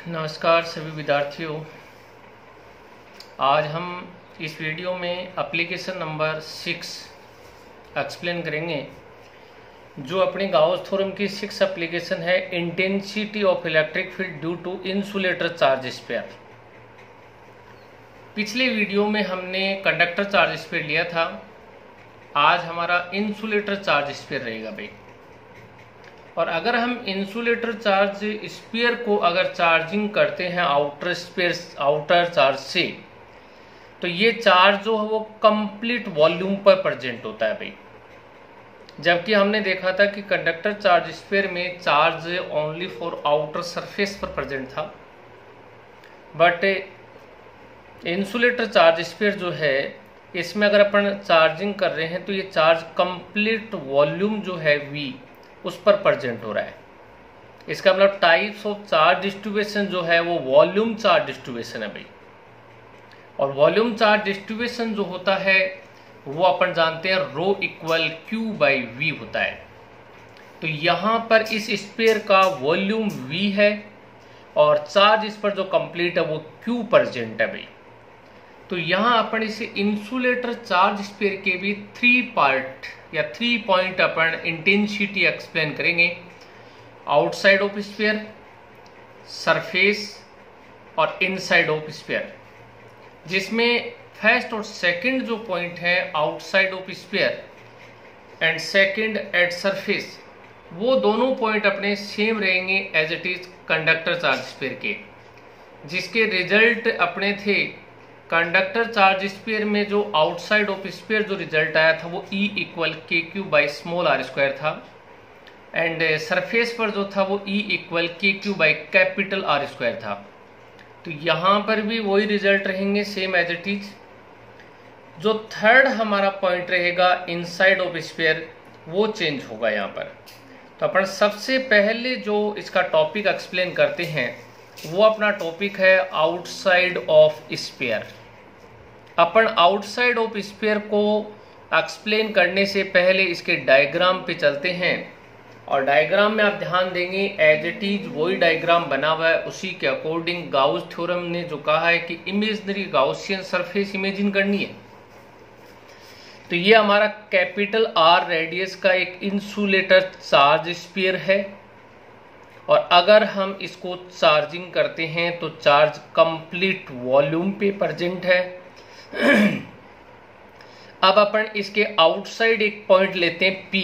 नमस्कार सभी विद्यार्थियों। आज हम इस वीडियो में एप्लीकेशन नंबर 6 एक्सप्लेन करेंगे, जो अपने गाउस थ्योरम की 6 एप्लीकेशन है। Intensity of electric field due to insulator charge sphere. पिछले वीडियो में हमने कंडक्टर चार्ज स्पेयर लिया था, आज हमारा इंसुलेटर चार्ज स्पेयर रहेगा भाई। और अगर हम इंसुलेटर चार्ज स्पेयर को अगर चार्जिंग करते हैं आउटर चार्ज से, तो ये चार्ज जो है वो कंप्लीट वॉल्यूम पर प्रेजेंट होता है भाई। जबकि हमने देखा था कि कंडक्टर चार्ज स्पेयर में charge only for outer surface पर प्रेजेंट था, बट इंसुलेटर चार्ज स्पेयर जो है इसमें अगर अपन चार्जिंग कर रहे हैं तो ये चार्ज कंप्लीट वॉल्यूम जो है V उस पर प्रेजेंट हो रहा है। इसका मतलब टाइप्स ऑफ चार्ज डिस्ट्रीब्यूशन जो है वो वॉल्यूम चार्ज डिस्ट्रीब्यूशन है भाई। और वॉल्यूम चार्ज डिस्ट्रीब्यूशन जो होता है वो अपन जानते हैं रो इक्वल Q/V होता है। तो यहाँ पर इस स्पेयर का वॉल्यूम V है और चार्ज इस पर जो कंप्लीट है वो Q प्रेजेंट है भाई। तो यहाँ अपन इसे इंसुलेटर चार्ज स्पेयर के भी 3 पार्ट या 3 पॉइंट अपन इंटेंसिटी एक्सप्लेन करेंगे। आउटसाइड ऑफ स्पेयर, सरफेस और इनसाइड ऑफ स्पेयर, जिसमें फर्स्ट और सेकंड जो पॉइंट है outside of sphere and second at surface, वो दोनों पॉइंट अपने सेम रहेंगे as it is conductor charge sphere के, जिसके रिजल्ट अपने थे कंडक्टर चार्ज स्पेयर में जो आउटसाइड ऑफ स्पेयर जो रिजल्ट आया था वो E = KQ/r² था, एंड सरफेस पर जो था वो E = KQ/R² था। तो यहाँ पर भी वही रिजल्ट रहेंगे सेम एज इट इज। जो थर्ड हमारा पॉइंट रहेगा इनसाइड ऑफ स्पेयर, वो चेंज होगा यहाँ पर। तो अपन सबसे पहले जो इसका टॉपिक एक्सप्लेन करते हैं वो अपना टॉपिक है आउटसाइड ऑफ स्पेयर। अपन आउटसाइड ऑफ स्पेयर को एक्सप्लेन करने से पहले इसके डायग्राम पे चलते हैं, और डायग्राम में आप ध्यान देंगे एज इट इज वही डायग्राम बना हुआ है, उसी के अकॉर्डिंग गाउस थ्योरम ने जो कहा है कि इमेजिनरी गाउसियन सरफेस इमेजिन करनी है। तो ये हमारा कैपिटल R रेडियस का एक इंसुलेटर चार्ज स्पेयर है, और अगर हम इसको चार्जिंग करते हैं तो चार्ज कंप्लीट वॉल्यूम पे प्रेजेंट है। अब अपन इसके आउटसाइड एक पॉइंट लेते हैं P।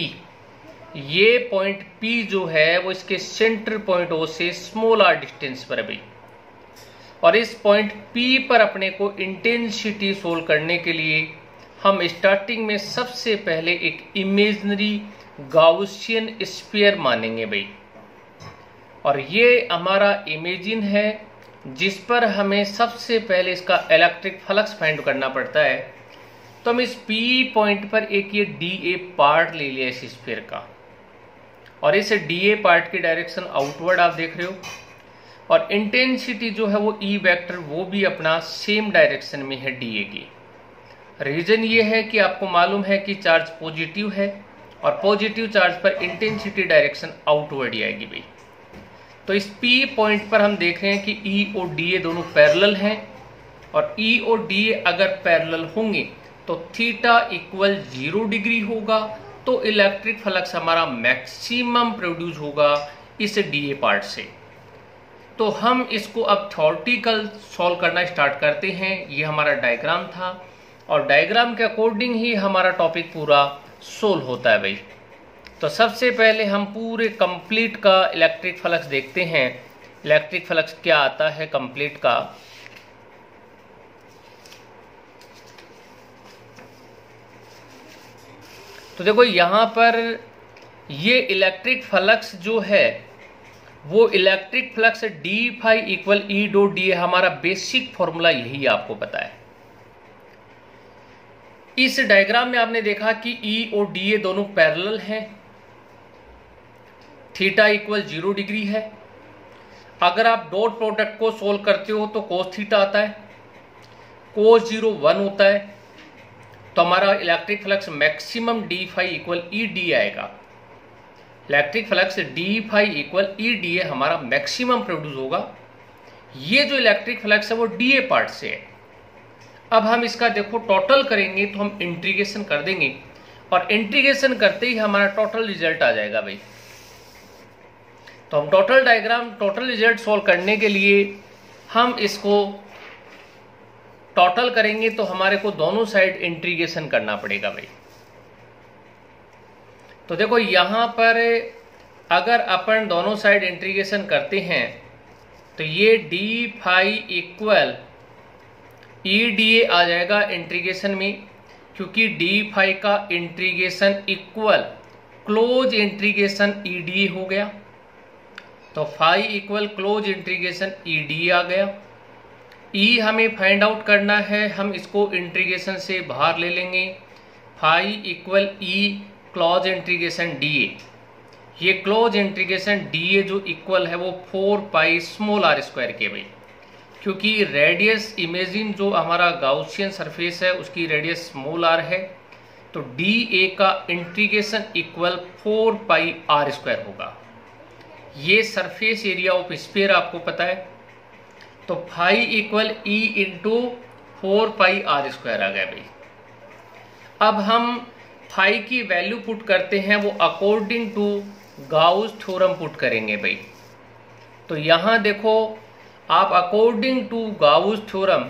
ये पॉइंट P जो है वो इसके सेंटर पॉइंट O से स्मॉल r डिस्टेंस पर है भाई। और इस पॉइंट P पर अपने को इंटेंसिटी सोल्व करने के लिए हम स्टार्टिंग में सबसे पहले एक इमेजिनरी गाउसियन स्फीयर मानेंगे भाई। और ये हमारा इमेजिन है जिस पर हमें सबसे पहले इसका इलेक्ट्रिक फ्लक्स फाइंड करना पड़ता है। तो हम इस P पॉइंट पर एक ये dA पार्ट ले लिया इस स्फीयर का, और इस dA पार्ट की डायरेक्शन आउटवर्ड आप देख रहे हो, और इंटेंसिटी जो है वो E वेक्टर वो भी अपना सेम डायरेक्शन में है dA की। रीजन ये है कि आपको मालूम है कि चार्ज पॉजिटिव है, और पॉजिटिव चार्ज पर इंटेंसिटी डायरेक्शन आउटवर्ड ही आएगी भाई। तो इस P पॉइंट पर हम देख रहे हैं कि E और dA दोनों पैरेलल हैं, और E और dA अगर पैरेलल होंगे तो थीटा = 0 डिग्री होगा, तो इलेक्ट्रिक फ्लक्स हमारा मैक्सिमम प्रोड्यूस होगा इस dA पार्ट से। तो हम इसको अब थ्योरेटिकल सॉल्व करना स्टार्ट करते हैं। ये हमारा डायग्राम था, और डायग्राम के अकॉर्डिंग ही हमारा टॉपिक पूरा सोल्व होता है भाई। तो सबसे पहले हम पूरे कंप्लीट का इलेक्ट्रिक फ्लक्स देखते हैं। इलेक्ट्रिक फ्लक्स क्या आता है कंप्लीट का। तो देखो यहाँ पर ये इलेक्ट्रिक फ्लक्स जो है वो इलेक्ट्रिक फ्लक्स d∅ = E⁻dA, हमारा बेसिक फॉर्मूला यही आपको पता है। इस डायग्राम में आपने देखा कि E और dA दोनों पैरेलल हैं, थीटा = 0 डिग्री है। अगर आप डॉट प्रोडक्ट को सोल्व करते हो तो cos थीटा आता है, cos 0 1 होता है। तो हमारा electric flux maximum d∅ = E⁻dA आएगा। इलेक्ट्रिक फ्लक्स d∅ = E⁻dA हमारा मैक्सिमम प्रोड्यूस होगा। ये जो इलेक्ट्रिक फ्लक्स है वो डीए पार्ट से है। अब हम इसका देखो टोटल करेंगे तो हम इंटीग्रेशन कर देंगे और इंटीग्रेशन करते ही हमारा टोटल रिजल्ट आ जाएगा भाई। तो हम टोटल रिजल्ट सॉल्व करने के लिए हम इसको टोटल करेंगे तो हमारे को दोनों साइड इंटीग्रेशन करना पड़ेगा भाई। तो देखो यहां पर अगर अपन दोनों साइड इंटीग्रेशन करते हैं तो ये D phi equal E D A आ जाएगा इंटीग्रेशन में, क्योंकि डी फाई का integration equal close integration E D A हो गया। तो phi equal close integration E D A आ गया। ई हमें फाइंड आउट करना है, हम इसको इंटीग्रेशन से बाहर ले लेंगे। Phi equal E close integration D A, ये क्लोज इंटीग्रेशन डी ए जो इक्वल है वो 4 पाई स्मॉल आर स्क्वायर के भाई, क्योंकि रेडियस इमेजिन जो हमारा गाउसियन सरफेस है उसकी रेडियस स्मॉल आर है, तो डी ए का integration equal 4 pi are square होगा। ये सरफेस एरिया ऑफ स्फीयर आपको पता है, तो phi equal E into 4 pi are square आ गया भाई। अब हम फाई की वैल्यू पुट करते हैं, वो according to Gauss theorem put करेंगे भाई। तो यहां देखो आप according to Gauss theorem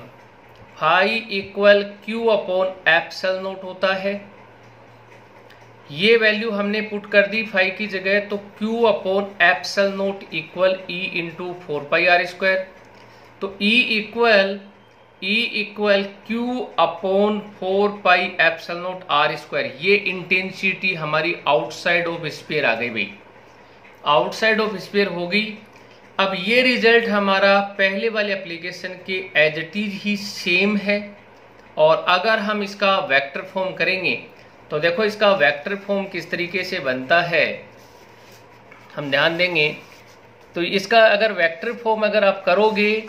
phi equal Q upon epsilon naught होता है। ये वैल्यू हमने पुट कर दी फाई की जगह, तो q upon epsilon not equal E into 4 pi are square. तो E equal Q upon 4 pi epsilon not are square. ये इंटेंसिटी हमारी आउटसाइड ऑफ स्फीयर आ गई भाई, आउटसाइड ऑफ स्फीयर होगी। अब ये रिजल्ट हमारा पहले वाले एप्लीकेशन के एज इट इज ही सेम है, और अगर हम इसका वेक्टर फॉर्म करेंगे तो देखो इसका वेक्टर फॉर्म किस तरीके से बनता है हम ध्यान देंगे। तो इसका अगर वेक्टर फॉर्म अगर आप करोगे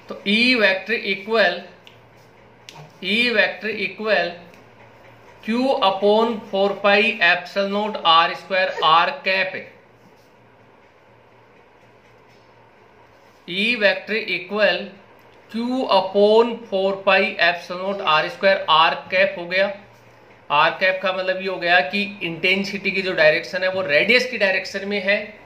तो E vector equal Q upon 4 pi epsilon not are square R cap. E vector equal Q upon 4 pi epsilon not are square R cap हो गया। आर कैप का मतलब ये हो गया कि इंटेंसिटी की जो डायरेक्शन है वो रेडियस की डायरेक्शन में है।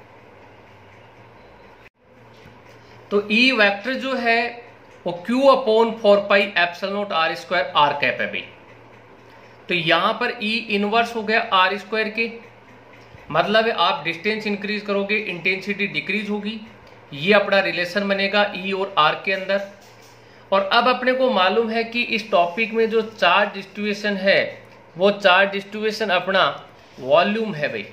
तो ई वेक्टर जो है वो Q upon 4 pi epsilon not are square R cap है भाई। तो यहां पर ई इनवर्स हो गया आर स्क्वायर के, मतलब है आप डिस्टेंस इंक्रीज करोगे इंटेंसिटी डिक्रीज होगी। ये अपना रिलेशन बनेगा ई और आर के अंदर। और अब अपने को मालूम है कि इस टॉपिक में जो चार्ज डिस्ट्रीब्यूशन है वो चार्ज डिस्ट्रीब्यूशन अपना वॉल्यूम है भाई।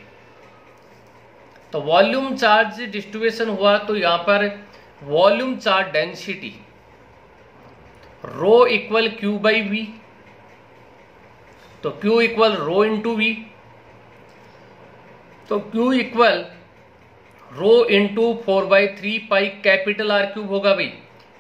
तो वॉल्यूम चार्ज डिस्ट्रीब्यूशन हुआ तो यहां पर volume charge density rho equal Q by V, तो Q equal rho into V, तो Q equal rho into 4/3 pi capital R cube होगा भाई,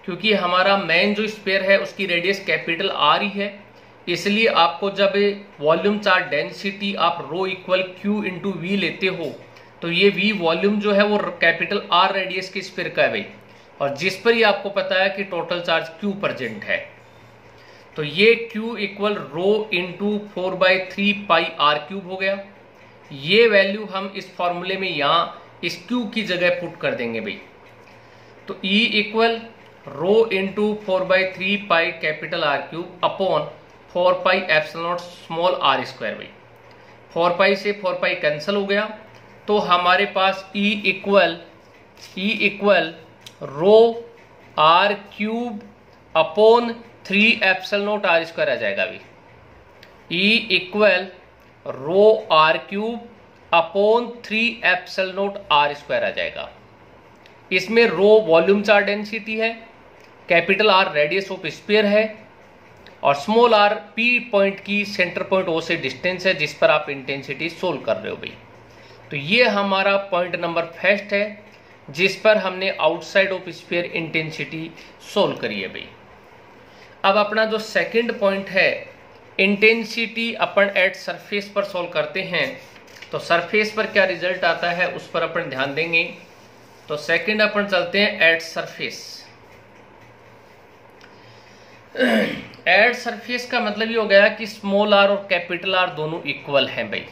क्योंकि हमारा मेन जो स्फीयर है उसकी रेडियस कैपिटल आर ही है। इसलिए आपको जब वॉल्यूम चार्ज डेंसिटी आप रो इक्वल क्यू इंटू वी लेते हो तो ये वी वॉल्यूम जो है वो कैपिटल आर रेडियस के स्फीयर का है भाई, और जिस पर ही आपको पता है कि टोटल चार्ज क्यू प्रेजेंट है। तो ये Q equal rho into 4/3 pi R cube हो गया। ये वैल्यू हम इस फॉर्मूले में यहां इस क्यू की जगह पुट कर देंगे भाई। तो E equal rho into 4/3 pi capital R cube upon 4 pi epsilon naught small R square भाई। 4 पाई से 4 पाई कैंसिल हो गया, तो हमारे पास E equal rho R cube upon 3 epsilon not are square आ जाएगा भाई। E equal rho R cube upon 3 epsilon not are square आ जाएगा। इसमें रो वॉल्यूम चार्ज डेंसिटी है, capital R radius of sphere है, और स्मॉल आर पी पॉइंट की सेंटर पॉइंट ओ से डिस्टेंस है जिस पर आप इंटेंसिटी सोल्व कर रहे हो भाई। तो ये हमारा पॉइंट नंबर फर्स्ट है जिस पर हमने outside of sphere intensity solve करी है भाई। अब अपना जो सेकंड पॉइंट है इंटेंसिटी अपन एट सरफेस पर सोल्व करते हैं तो सरफेस पर क्या रिजल्ट आता है उस पर अपन ध्यान देंगे। तो सेकंड अपन चलते हैं एट सरफेस। एट सरफेस का मतलब ये हो गया कि स्मॉल आर और कैपिटल आर दोनों इक्वल हैं भाई।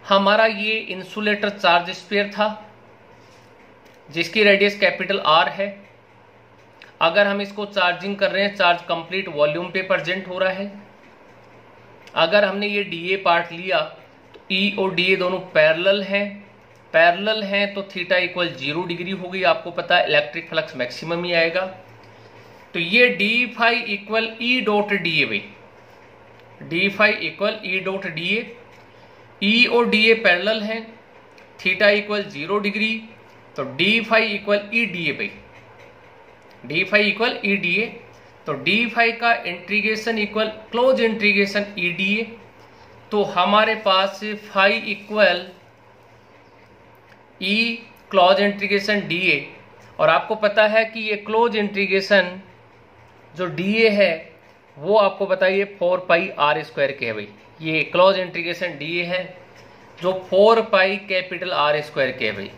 हमारा ये इंसुलेटर चार्ज स्फीयर था जिसकी रेडियस कैपिटल आर है। अगर हम इसको चार्जिंग कर रहे हैं, चार्ज कंप्लीट वॉल्यूम पे प्रेजेंट हो रहा है। अगर हमने ये डीए पार्ट लिया तो ई और डीए दोनों पैरेलल हैं तो थीटा इक्वल 0 डिग्री होगी। आपको पता है इलेक्ट्रिक फ्लक्स मैक्सिमम ही आएगा। तो ये D phi equal E dot D A भाई, D phi equal E dot D A. E और डी ए पैरेलल हैं, थीटा इक्वल 0 डिग्री, तो D phi equal E D A भाई, D phi equal E D A. तो D phi का integration equal close integration E D A. तो हमारे पास phi equal E close integration D A. और आपको पता है कि ये क्लोज इंटीग्रेशन जो डी ए है वो आपको बताइए 4 पाई आर स्क्वायर के है भाई। ये क्लोज इंटीग्रेशन डी ए है जो 4 पाई कैपिटल आर स्क्वायर के है भाई।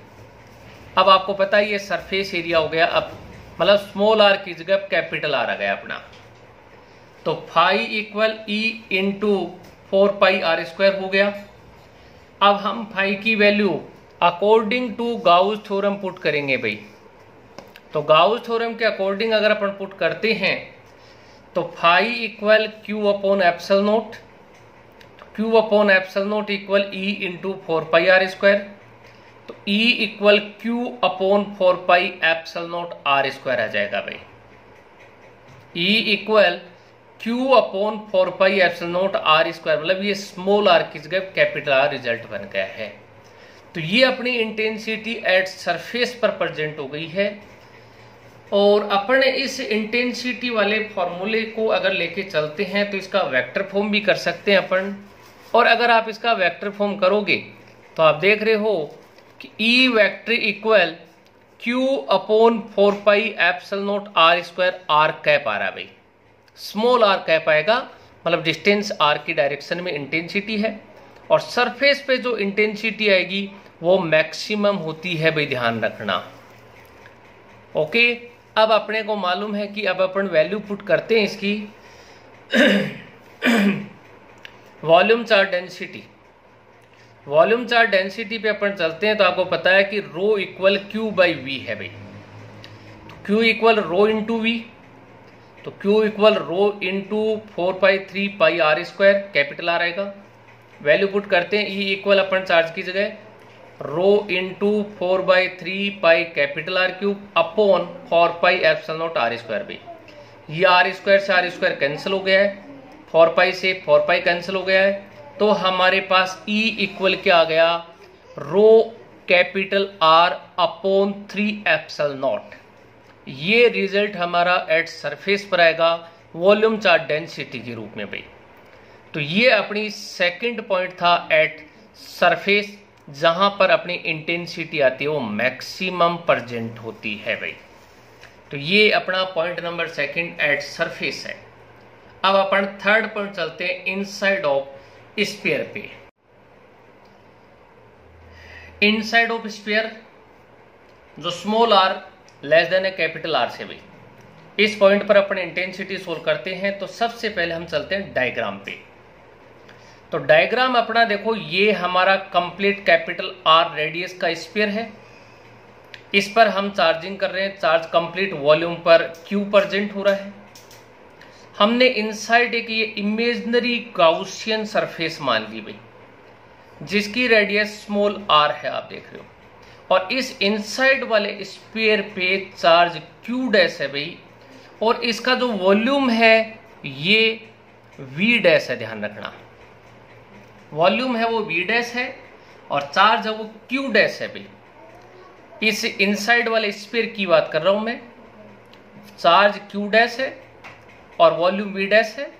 अब आपको पता है ये सरफेस एरिया हो गया, अब मतलब स्मॉल आर की जगह कैपिटल आर आ गया अपना। तो phi equal E into 4 pi are square हो गया। अब हम फाई की value according to Gauss theorem put करेंगे भाई। तो गाउस थ्योरम के अकॉर्डिंग अगर अपन पुट करते हैं तो phi equal Q upon epsilon naught, Q upon epsilon not equal E into 4 pi are square. तो E equal Q upon 4 pi epsilon not are square आ जाएगा भाई। E equal Q upon 4 pi epsilon not are square, मतलब ये small are की जगह capital R result बन गया है। तो ये अपनी इंटेंसिटी एट सरफेस पर प्रेजेंट हो गई है। और अपन इस इंटेंसिटी वाले फॉर्मूले को अगर लेके चलते हैं तो इसका वेक्टर फॉर्म भी कर सकते हैं अपन। और अगर आप इसका वेक्टर फॉर्म करोगे तो आप देख रहे हो कि E vector equal Q upon 4 pi epsilon not are square R cap आ रहा है भाई। स्मॉल आर कैप आएगा, मतलब डिस्टेंस आर की डायरेक्शन में इंटेंसिटी है। और सरफेस पे जो इंटेंसिटी आएगी वो मैक्सिमम होती है भाई, ध्यान रखना। ओके, अब अपने को मालूम है कि अब अपन वैल्यू पुट करते हैं इसकी volume charge density. Volume charge density पे अपन चलते हैं तो आपको पता है कि rho equal Q by V है भाई। तो Q equal rho into V, तो Q equal rho into 4 pi 3 pi are square capital R आएगा। वैल्यू पुट करते हैं, ई इक्वल अपन चार्ज की जगह rho into 4 by 3 pi capital R cube upon 4 pi epsilon not are square भाई। ये are square से आर स्क्वायर कैंसिल हो गया है, 4 पाई से 4 पाई कैंसिल हो गया है। तो हमारे पास E इक्वल क्या आ गया, rho capital R upon 3 epsilon naught. ये रिजल्ट हमारा एट सरफेस पर आएगा वॉल्यूम चार्ज डेंसिटी के रूप में भाई। तो ये अपनी सेकंड पॉइंट था एट सरफेस, जहां पर अपनी इंटेंसिटी आती है वो मैक्सिमम प्रेजेंट होती है भाई। तो ये अपना point number second at surface है। अब अपन थर्ड पॉइंट चलते हैं इनसाइड ऑफ स्फीयर पे। इनसाइड ऑफ स्फीयर जो small R less than a capital R से भाई, इस पॉइंट पर अपन इंटेंसिटी सोल्व करते हैं। तो सबसे पहले हम चलते हैं डायग्राम पे। तो डायग्राम अपना देखो, ये हमारा कंप्लीट कैपिटल आर रेडियस का स्फीयर है। इस पर हम चार्जिंग कर रहे हैं, चार्ज कंप्लीट वॉल्यूम पर क्यू प्रेजेंट हो रहा है। हमने इनसाइड एक ये इमेजिनरी गाउसियन सरफेस मान ली भाई, जिसकी रेडियस स्मॉल आर है, आप देख रहे हो। और इस इनसाइड वाले स्फीयर पे चार्ज क्यू डैश है भाई, और इसका जो वॉल्यूम है ये वी डैश है, ध्यान रखना। वॉल्यूम है वो वी डैश है और चार्ज है वो क्यू डैश है भाई। इस इनसाइड वाले स्फीयर की बात कर रहा हूं मैं। चार्ज क्यू डैश है और वॉल्यूम वी डैश है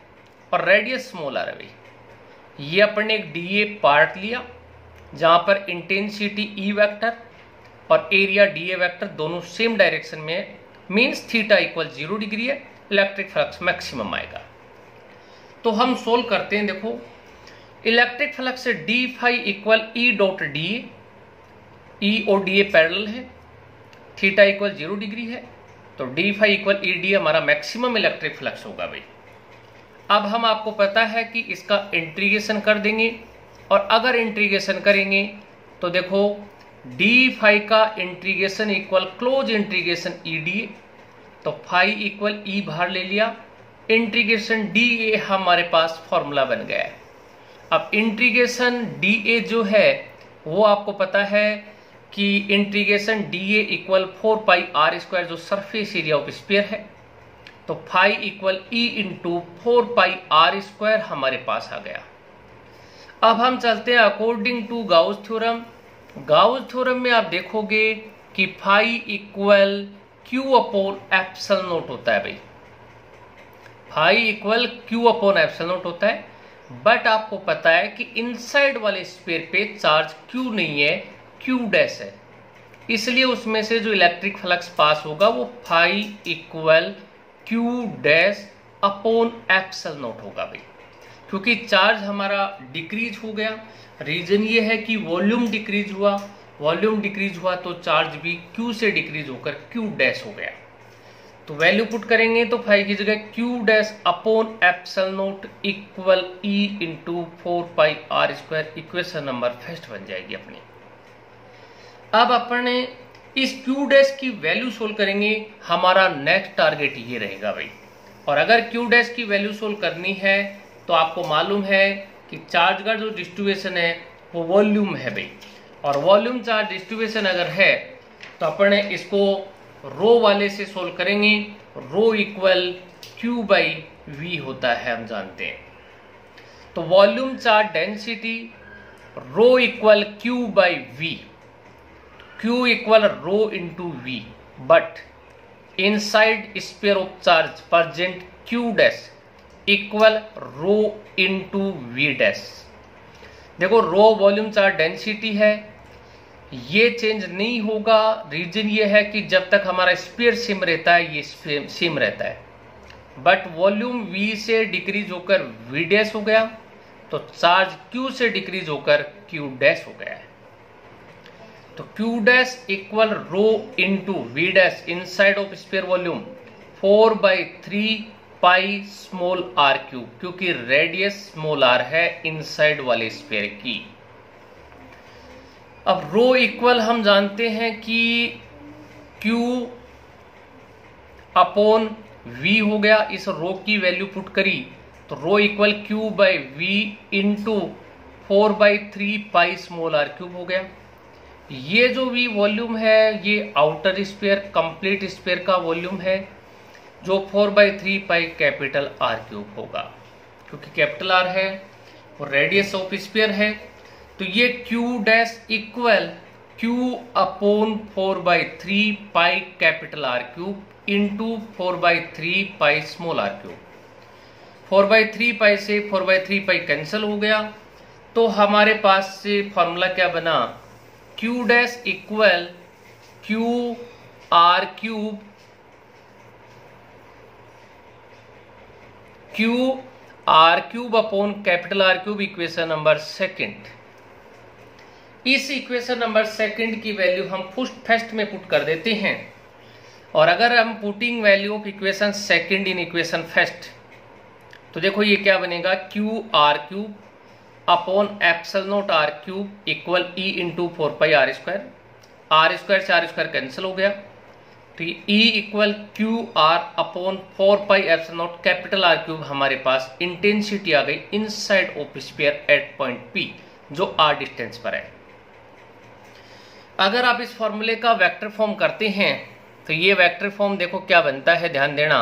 और रेडियस स्मॉल आर है भाई। ये अपन ने एक डीए पार्ट लिया जहां पर इंटेंसिटी ई वेक्टर और एरिया डीए वेक्टर दोनों सेम डायरेक्शन में, मीन्स थीटा इक्वल 0 डिग्री है, इलेक्ट्रिक फ्लक्स मैक्सिमम आएगा। तो हम सोल्व करते हैं। देखो electric flux D phi equal E dot D, E और डी ए पैरेलल है, थीटा इक्वल 0 डिग्री है, तो D phi equal E D हमारा मैक्सिमम इलेक्ट्रिक फ्लक्स होगा भाई। अब हम आपको पता है कि इसका इंटीग्रेशन कर देंगे, और अगर इंटीग्रेशन करेंगे तो देखो डी फाई का integration equal close integration E D, तो फाई इक्वल ई बाहर ले लिया, इंटीग्रेशन डी ए हमारे पास फॉर्मूला बन गया है। अब इंटीग्रेशन डी ए जो है वो आपको पता है कि integration D A equal 4 pi are square, जो सरफेस एरिया ऑफ स्फीयर है, तो phi equal E into 4 pi are square हमारे पास आ गया। अब हम चलते हैं according to Gauss theorem. Gauss theorem में आप देखोगे कि phi equal Q upon epsilon naught होता है भाई, phi equal Q upon epsilon naught होता है। बट आपको पता है कि इनसाइड वाले स्फीयर पे चार्ज क्यू नहीं है, क्यू डैश है, इसलिए उसमें से जो इलेक्ट्रिक फ्लक्स पास होगा वो phi equal Q dash upon epsilon naught होगा भाई, क्योंकि चार्ज हमारा डिक्रीज हो गया। रीजन ये है कि वॉल्यूम डिक्रीज हुआ, वॉल्यूम डिक्रीज हुआ तो चार्ज भी क्यू से डिक्रीज होकर क्यू डैश हो गया। तो वैल्यू पुट करेंगे तो फाई की जगह Q dash upon epsilon not equal E into 4 pi are square, equation number first बन जाएगी अपनी। अब अपने इस क्यू डैश की वैल्यू सोल्व करेंगे, हमारा नेक्स्ट टारगेट ये रहेगा भाई। और अगर क्यू डैश की वैल्यू सोल्व करनी है तो आपको मालूम है कि चार्ज का जो डिस्ट्रीब्यूशन है वो वॉल्यूम है भाई, और वॉल्यूम चार्ज डिस्ट्रीब्यूशन अगर है तो अपने इसको रो वाले से सोल्व करेंगे। Rho equal Q by V होता है, हम जानते हैं। तो volume charge density rho equal Q by V, Q equal rho into V, but inside sphere of charge present Q dash equal rho into V dash. देखो rho volume charge density है, ये change नहीं होगा। Reason ये है कि जब तक हमारा स्फीयर सेम रहता है ये सेम रहता है, बट वॉल्यूम वी से डिक्रीज होकर वी डैश हो गया, तो चार्ज क्यू से डिक्रीज होकर क्यू डैश हो गया है। तो Q dash equal rho into V dash inside of sphere volume 4/3 pi small R cube, क्योंकि रेडियस स्मॉल आर है इनसाइड वाले स्फीयर की। अब रो इक्वल हम जानते हैं कि क्यू अपॉन वी हो गया, इस रो की वैल्यू पुट करी तो rho equal Q by V into 4/3 pi small R cube हो गया। ये जो वी वॉल्यूम है ये आउटर स्फीयर कंप्लीट स्फीयर का वॉल्यूम है, जो 4/3 पाई कैपिटल आर क्यूब होगा, क्योंकि कैपिटल आर है और रेडियस ऑफ स्फीयर है। तो ये Q dash equal Q upon 4/3 pi capital R cube into 4/3 pi small R cube. 4/3 pi से 4/3 पाई कैंसिल हो गया, तो हमारे पास से फॉर्मूला क्या बना, Q dash equal Q R cube, Q R cube upon capital R cube, equation number second. इस equation number second की वैल्यू हम फर्स्ट में पुट कर देते हैं, और अगर हम putting value of equation second in equation first, तो देखो ये क्या बनेगा, Q R cube upon epsilon not R cube equal E into 4 pi are square, R square से आर स्क्वायर कैंसिल हो गया, तो E equal Q R upon 4 pi epsilon naught capital R cube. हमारे पास इंटेंसिटी आ गई inside of sphere at point P, जो R distance पर है। अगर आप इस फॉर्मूले का वेक्टर फॉर्म करते हैं तो ये वेक्टर फॉर्म देखो क्या बनता है, ध्यान देना,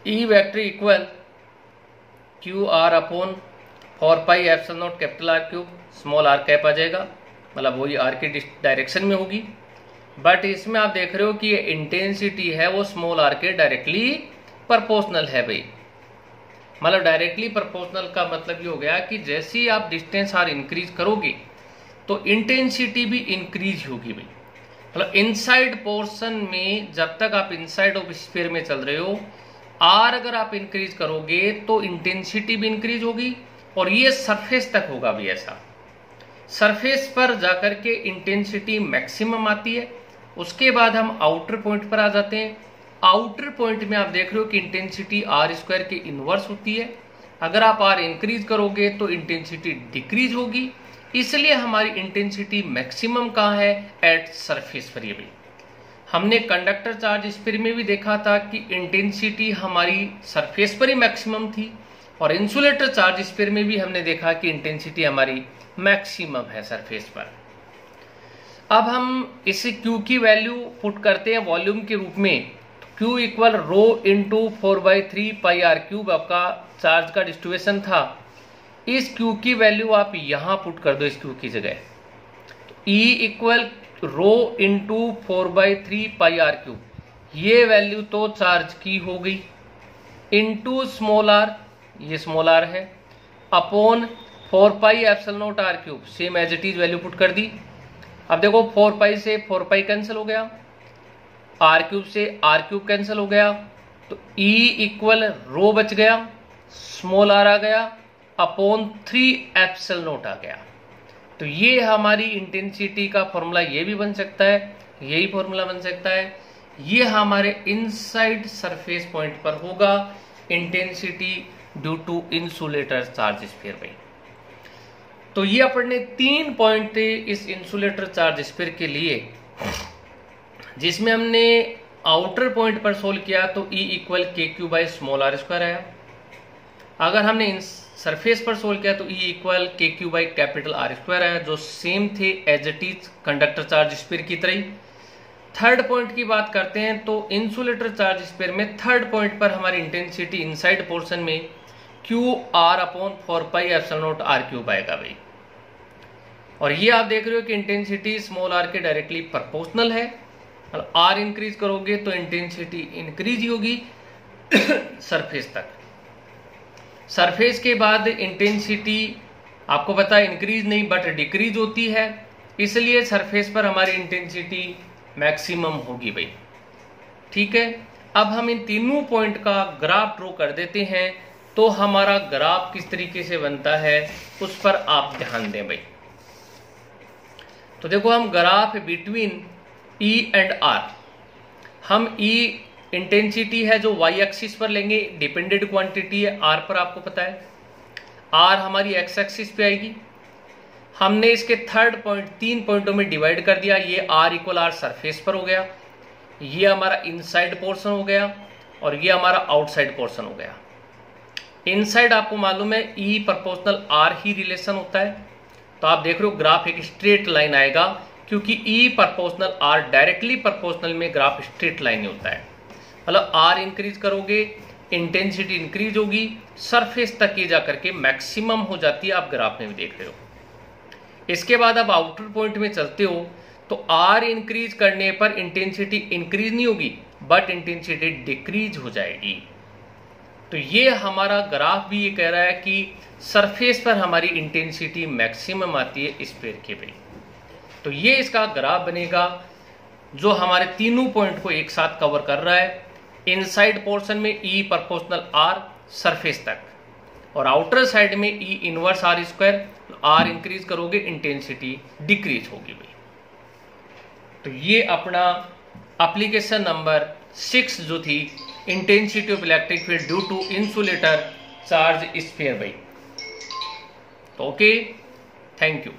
E vector equal Q R upon 4 pi epsilon naught capital R cube, small R cap आ जाएगा, मतलब वही आर के डायरेक्शन में होगी। बट इसमें आप देख रहे हो कि ये इंटेंसिटी है वो स्मॉल आर के डायरेक्टली प्रोपोर्शनल है भाई, मतलब डायरेक्टली प्रोपोर्शनल का मतलब ये हो गया कि जैसे ही आप डिस्टेंस आर इंक्रीज करोगे तो इंटेंसिटी भी इंक्रीज होगी भाई। मतलब इनसाइड पोर्शन में जब तक आप इनसाइड ऑफ स्फीयर में चल रहे हो, आर अगर आप इंक्रीज करोगे तो इंटेंसिटी भी इंक्रीज होगी और ये सरफेस तक होगा भी ऐसा। सरफेस पर जाकर के इंटेंसिटी मैक्सिमम आती है। उसके बाद हम आउटर पॉइंट पर आ जाते हैं। आउटर पॉइंट में आप देख रहे हो कि इंटेंसिटी आर स्क्वायर के इनवर्स होती है। अगर आप आर इंक्रीज करोगे तो इंटेंसिटी डिक्रीज होगी, इसलिए हमारी इंटेंसिटी मैक्सिमम कहाँ है? एट सरफेस पर। ये भी हमने कंडक्टर चार्ज स्फीयर में भी देखा था कि इंटेंसिटी हमारी सरफेस पर ही मैक्सिमम थी, और इंसुलेटर चार्ज स्फीयर में भी हमने देखा कि इंटेंसिटी हमारी मैक्सिमम है सरफेस पर। अब हम इसे Q की वैल्यू पुट करते हैं वॉल्यूम के रूप में। Q equal rho into 4/3 pi R cube आपका चार्ज का डिस्ट्रीब्यूशन था। इस Q की वैल्यू आप यहां पुट कर दो इस Q की जगह। E equal rho into 4/3 pi R cube, ये वैल्यू तो चार्ज की हो गई, इंटू स्मॉल आर, ये स्मॉल आर है, upon 4 pi epsilon not R cube, same as it is value put कर दी। अब देखो 4 पाई से 4 पाई कैंसिल हो गया, आर क्यूब से आर क्यूब कैंसिल हो गया, तो E इक्वल रो बच गया, स्मॉल आर आ गया, अपॉन 3 एप्सिलॉन नॉट आ गया। तो ये हमारी इंटेंसिटी का फॉर्मूला ये भी बन सकता है, यही फॉर्मूला बन सकता है। ये हमारे इनसाइड सरफेस पॉइंट पर होगा intensity due to insulator charge sphere भाई। तो ये अपन ने 3 पॉइंट थे इस इंसुलेटर चार्ज स्फीयर के लिए, जिसमें हमने आउटर पॉइंट पर सोल्व किया तो E equal KQ by small R square आया। अगर हमने सरफेस पर सोल्व किया तो E equal KQ by capital R square आया, जो सेम थे as it is conductor charge sphere की तरह ही। थर्ड पॉइंट की बात करते हैं तो इंसुलेटर चार्ज स्फीयर में थर्ड पॉइंट पर हमारी इंटेंसिटी इनसाइड पोर्शन में Q R upon 4 pi epsilon not R cube आएगा भाई। और ये आप देख रहे हो कि इंटेंसिटी स्मॉल आर के डायरेक्टली प्रोपोर्शनल है। आर इंक्रीज करोगे तो इंटेंसिटी इंक्रीज ही होगी सरफेस तक। सरफेस के बाद इंटेंसिटी आपको पता है इंक्रीज नहीं बट डिक्रीज होती है, इसलिए सरफेस पर हमारी इंटेंसिटी मैक्सिमम होगी भाई। ठीक है, अब हम इन तीनों पॉइंट का ग्राफ ड्रॉ कर देते हैं, तो हमारा ग्राफ किस तरीके से बनता है उस पर आप ध्यान दें भाई। तो देखो हम graph between E and R, हम E इंटेंसिटी है जो y एक्सिस पर लेंगे, डिपेंडेंट क्वांटिटी है R पर, आपको पता है। R हमारी x एक्सिस पे आएगी। हमने इसके थर्ड पॉइंट 3 पॉइंटों में डिवाइड कर दिया। ये R इक्वल R सरफेस पर हो गया, ये हमारा इनसाइड पोर्शन हो गया, और ये हमारा आउटसाइड पोर्शन हो गया। इनसाइड आपको मालूम है E प्रोपोर्शनल R ही रिलेशन होता है, तो आप देख रहे हो ग्राफ एक स्ट्रेट लाइन आएगा, क्योंकि E proportional R directly proportional में ग्राफ स्ट्रेट लाइन ही होता है। मतलब R इंक्रीज करोगे इंटेंसिटी इंक्रीज होगी, सरफेस तक ये जाकर के मैक्सिमम हो जाती है, आप ग्राफ में भी देख रहे हो। इसके बाद आप आउटर पॉइंट में चलते हो तो R इंक्रीज करने पर इंटेंसिटी इंक्रीज नहीं होगी बट इंटेंसिटी डिक्रीज हो जाएगी। तो ये हमारा ग्राफ भी ये कह रहा है कि सरफेस पर हमारी इंटेंसिटी मैक्सिमम आती है स्फीयर के पे। तो ये इसका ग्राफ बनेगा जो हमारे तीनों पॉइंट को एक साथ कवर कर रहा है। इनसाइड पोर्शन में E प्रोपोर्शनल R सरफेस तक, और आउटर साइड में E inverse R square. R increase करोगे इंटेंसिटी डिक्रीज होगी भाई। तो ये अपना एप्लीकेशन नंबर 6 जो थी intensity of electric field due to insulator charge sphere भाई। तो ओके, थैंक यू।